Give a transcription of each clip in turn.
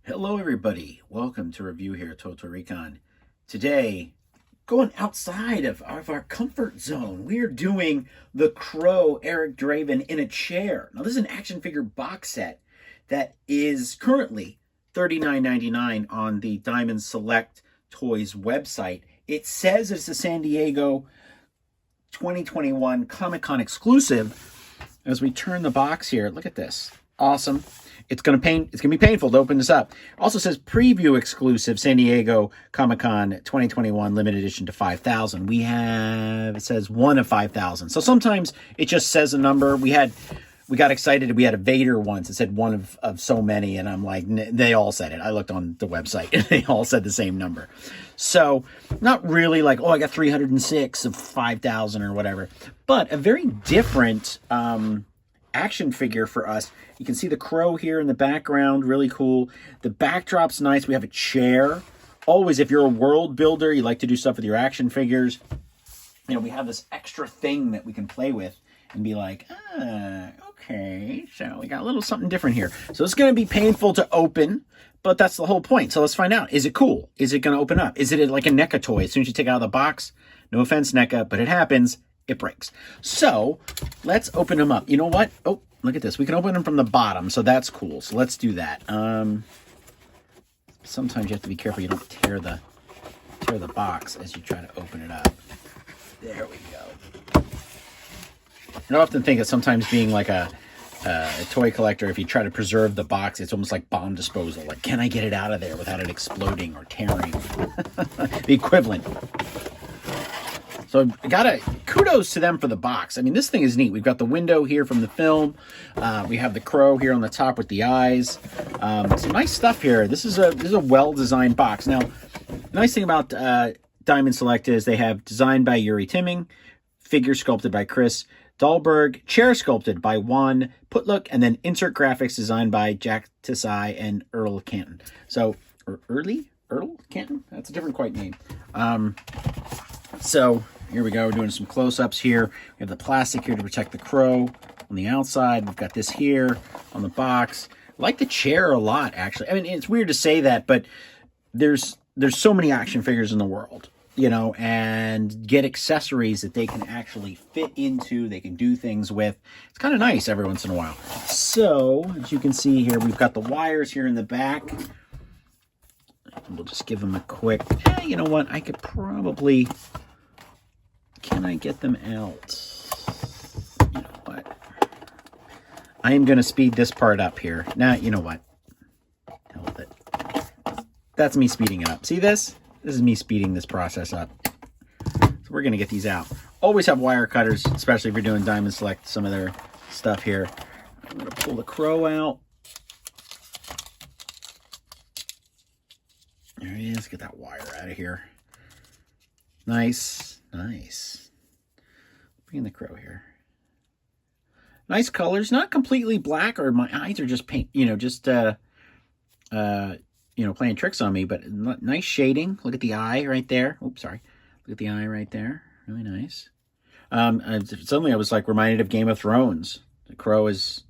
Hello everybody, welcome to Review here at Total Recon. Today, going outside of our comfort zone, we're doing the Crow Eric Draven in a chair. Now this is an action figure box set that is currently $39.99 on the Diamond Select Toys website. It says it's a San Diego 2021 Comic-Con exclusive. As we turn the box here, look at this. Awesome. It's gonna be painful to open this up. Also says preview exclusive San Diego Comic-Con 2021 limited edition to 5,000. It says 1 of 5,000. So sometimes it just says a number. We got excited. We had a Vader once. It said 1 of so many, and I'm like, they all said it. I looked on the website, and they all said the same number. So not really like, oh, I got 306 of 5,000 or whatever, but a very different action figure for us. You can see the Crow here in the background, really cool. The backdrop's nice. We have a chair. Always, if you're a world builder, you like to do stuff with your action figures, you know, we have this extra thing that we can play with and be like, okay, so we got a little something different here. So it's going to be painful to open, but that's the whole point. So let's find out. Is it cool? Is it going to open up? Is it like a NECA toy? As soon as you take it out of the box, no offense, NECA, but it happens, it breaks. So let's open them up. You know what? Oh, look at this. We can open them from the bottom, so that's cool. So let's do that. Sometimes you have to be careful you don't tear the box as you try to open it up. There we go. I often think of sometimes being like a toy collector, if you try to preserve the box, it's almost like bomb disposal. Like, can I get it out of there without it exploding or tearing? The equivalent. So kudos to them for the box. I mean, this thing is neat. We've got the window here from the film. We have the Crow here on the top with the eyes. Some nice stuff here. This is a well-designed box. Now, the nice thing about Diamond Select is they have designed by Yuri Tming, figure sculpted by Eric Dahlberg, chair sculpted by Juan Putlook, and then insert graphics designed by Jack Tisai and Earl Canton. So, Earl Canton? That's a different quite name. So here we go. We're doing some close-ups here. We have the plastic here to protect the Crow on the outside. We've got this here on the box. I like the chair a lot, actually. I mean, it's weird to say that, but there's so many action figures in the world, you know, and get accessories that they can actually fit into, they can do things with. It's kind of nice every once in a while. So, as you can see here, we've got the wires here in the back. We'll just give them a quick, you know what, I could probably, can I get them out? You know what, I am going to speed this part up here. Now, you know what, hell with it. That's me speeding it up. See this? This is me speeding this process up. So we're going to get these out. Always have wire cutters, especially if you're doing Diamond Select, some of their stuff here. I'm going to pull the Crow out. There he is. Get that wire out of here. Nice. Nice. Bring in the Crow here. Nice colors. Not completely black, or my eyes are just paint, you know, just, you know, playing tricks on me, but nice shading. Look at the eye right there. Oops, sorry. Look at the eye right there. Really nice. Suddenly I was like reminded of Game of Thrones. The Crow is,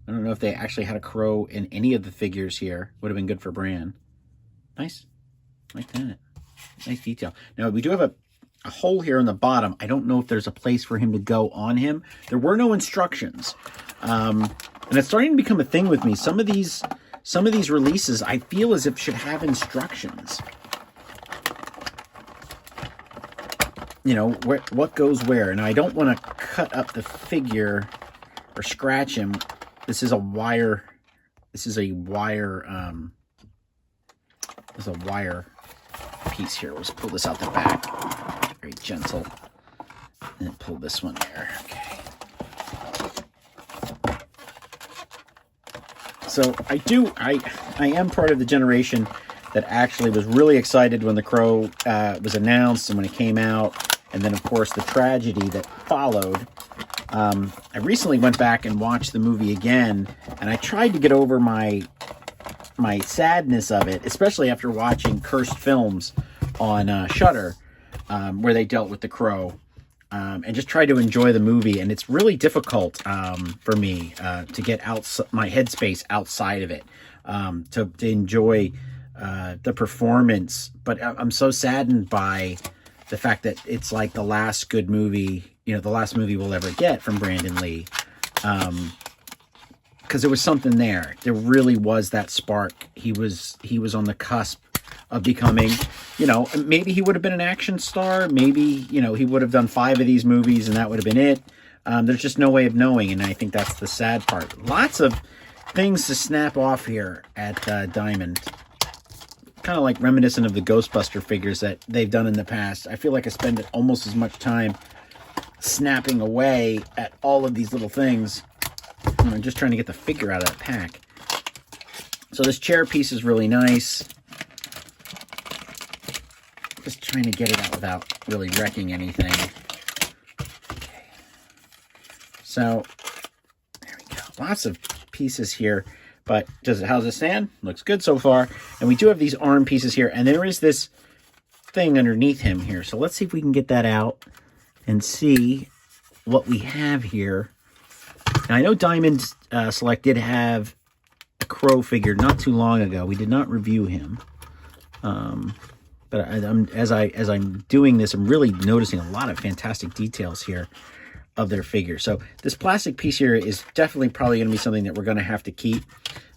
I don't know if they actually had a Crow in any of the figures here. Would have been good for brand. Nice, like that. Nice detail. Now, we do have a hole here on the bottom. I don't know if there's a place for him to go on him. There were no instructions. And it's starting to become a thing with me. Some of these releases, I feel as if should have instructions. You know, what goes where. And I don't want to cut up the figure or scratch him. This is a wire. There's a wire piece here. Let's pull this out the back. Very gentle. And then pull this one there. Okay. So I am part of the generation that actually was really excited when the Crow was announced and when it came out. And then, of course, the tragedy that followed. I recently went back and watched the movie again, and I tried to get over my sadness of it, especially after watching cursed films on Shudder, where they dealt with the Crow, and just tried to enjoy the movie. And it's really difficult for me to get my headspace outside of it. to enjoy the performance. But I'm so saddened by the fact that it's like the last good movie, the last movie we'll ever get from Brandon Lee. Because there was something there. There really was that spark. He was on the cusp of becoming, maybe he would have been an action star. Maybe, he would have done 5 of these movies and that would have been it. There's just no way of knowing, and I think that's the sad part. Lots of things to snap off here at Diamond. Kind of like reminiscent of the Ghostbuster figures that they've done in the past. I feel like I spend almost as much time snapping away at all of these little things. I'm just trying to get the figure out of that pack. So this chair piece is really nice. Just trying to get it out without really wrecking anything. Okay. So, there we go. Lots of pieces here. But how's it stand? Looks good so far. And we do have these arm pieces here. And there is this thing underneath him here. So let's see if we can get that out and see what we have here. Now, I know Diamond Select did have a Crow figure not too long ago. We did not review him. But as I'm doing this, I'm really noticing a lot of fantastic details here of their figure. So this plastic piece here is definitely probably going to be something that we're going to have to keep.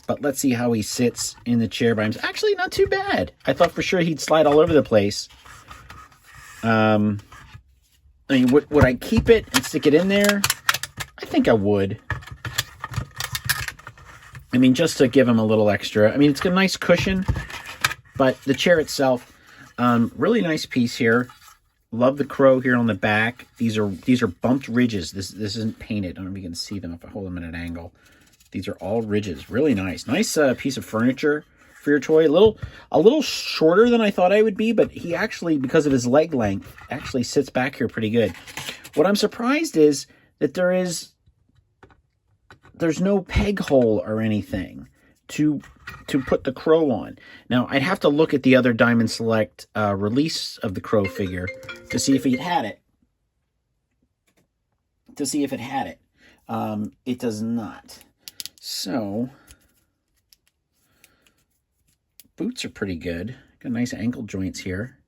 But let's see how he sits in the chair by himself. Actually, not too bad. I thought for sure he'd slide all over the place. I mean, would I keep it and stick it in there? I think I would. I mean, just to give him a little extra. I mean, it's got a nice cushion, but the chair itself, really nice piece here. Love the crow here on the back. These are bumped ridges. This isn't painted. I don't know if you can see them if I hold them at an angle. These are all ridges. Really nice. Nice piece of furniture for your toy. A little shorter than I thought I would be, but he actually, because of his leg length, actually sits back here pretty good. What I'm surprised is that there's no peg hole or anything to put the crow on. Now, I'd have to look at the other Diamond Select release of the crow figure to see if it had it. It does not. So, boots are pretty good. Got nice ankle joints here.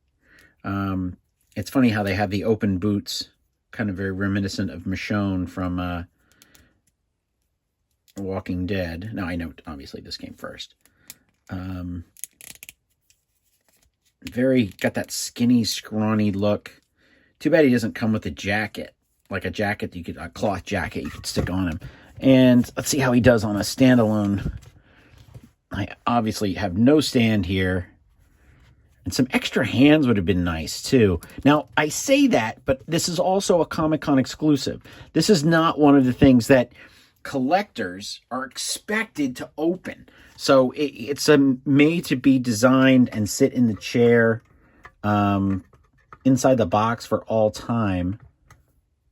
It's funny how they have the open boots, kind of very reminiscent of Michonne from Walking Dead. Now, I know, obviously, this came first. Got that skinny, scrawny look. Too bad he doesn't come with a jacket, like a cloth jacket you could stick on him. And let's see how he does on a standalone. I obviously have no stand here. And some extra hands would have been nice, too. Now, I say that, but this is also a Comic-Con exclusive. This is not one of the things that collectors are expected to open. So it's made to be designed and sit in the chair inside the box for all time.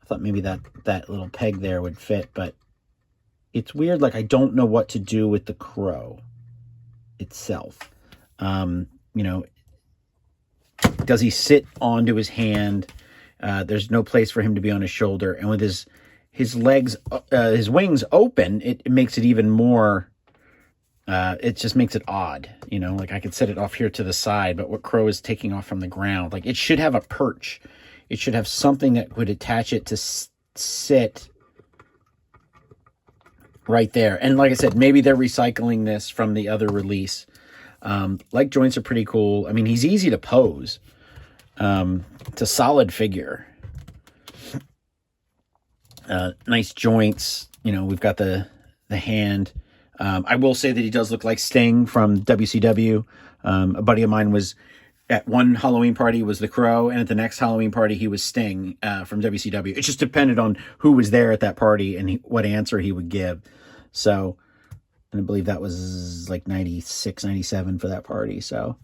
I thought maybe that little peg there would fit, but it's weird. Like, I don't know what to do with the crow itself. Does he sit onto his hand? There's no place for him to be on his shoulder. And with his legs, his wings open, it makes it even more, it just makes it odd. Like I could set it off here to the side, but what crow is taking off from the ground? Like, it should have a perch. It should have something that would attach it to sit right there. And like I said, maybe they're recycling this from the other release. Leg joints are pretty cool. I mean, he's easy to pose. It's a solid figure. Nice joints. We've got the hand. I will say that he does look like Sting from WCW. A buddy of mine was at one Halloween party was the Crow, and at the next Halloween party he was Sting from WCW. It just depended on who was there at that party and what answer he would give. So, and I believe that was like 96, 97 for that party. So,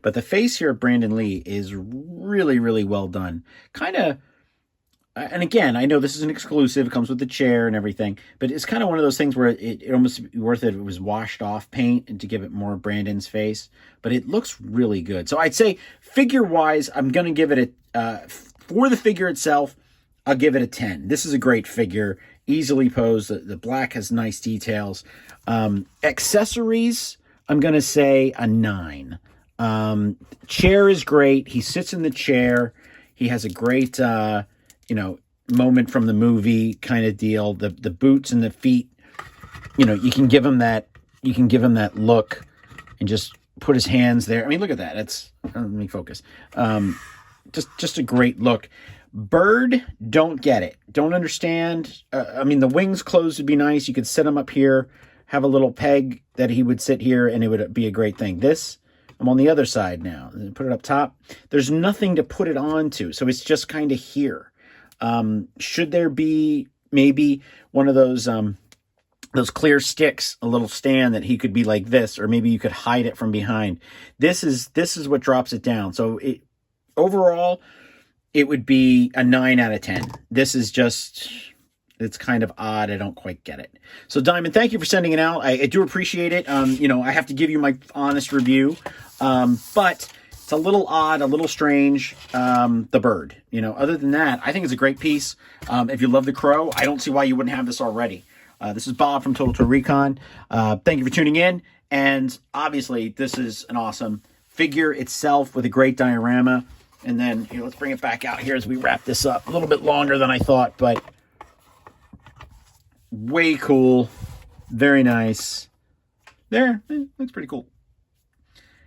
but the face here of Brandon Lee is really, really well done. Kind of, and again, I know this is an exclusive. It comes with the chair and everything, but it's kind of one of those things where it almost would be worth it if it was washed off paint and to give it more Brandon's face. But it looks really good. So I'd say figure-wise, I'm going to give it for the figure itself, I'll give it a 10. This is a great figure, easily posed. The black has nice details. Accessories I'm going to say a 9. Chair is great. He sits in the chair. He has a great, moment from the movie kind of deal. The boots and the feet, you can give him that look and just put his hands there. I mean, look at that. Let me focus. Just a great look. Bird, don't get it. Don't understand. The wings closed would be nice. You could set him up here, have a little peg that he would sit here, and it would be a great thing. This, I'm on the other side now. Put it up top. There's nothing to put it onto, so it's just kind of here. Should there be maybe one of those clear sticks, a little stand that he could be like this, or maybe you could hide it from behind. This is what drops it down. So overall, it would be a 9 out of 10. This is just, it's kind of odd. I don't quite get it. So Diamond, thank you for sending it out. I do appreciate it. I have to give you my honest review. But it's a little odd, a little strange. The bird, other than that, I think it's a great piece. If you love the crow, I don't see why you wouldn't have this already. This is Bob from Total Recon. Thank you for tuning in. And obviously, this is an awesome figure itself with a great diorama. And then let's bring it back out here as we wrap this up. A little bit longer than I thought, but way cool. Very nice. There, looks pretty cool.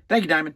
Thank you, Diamond.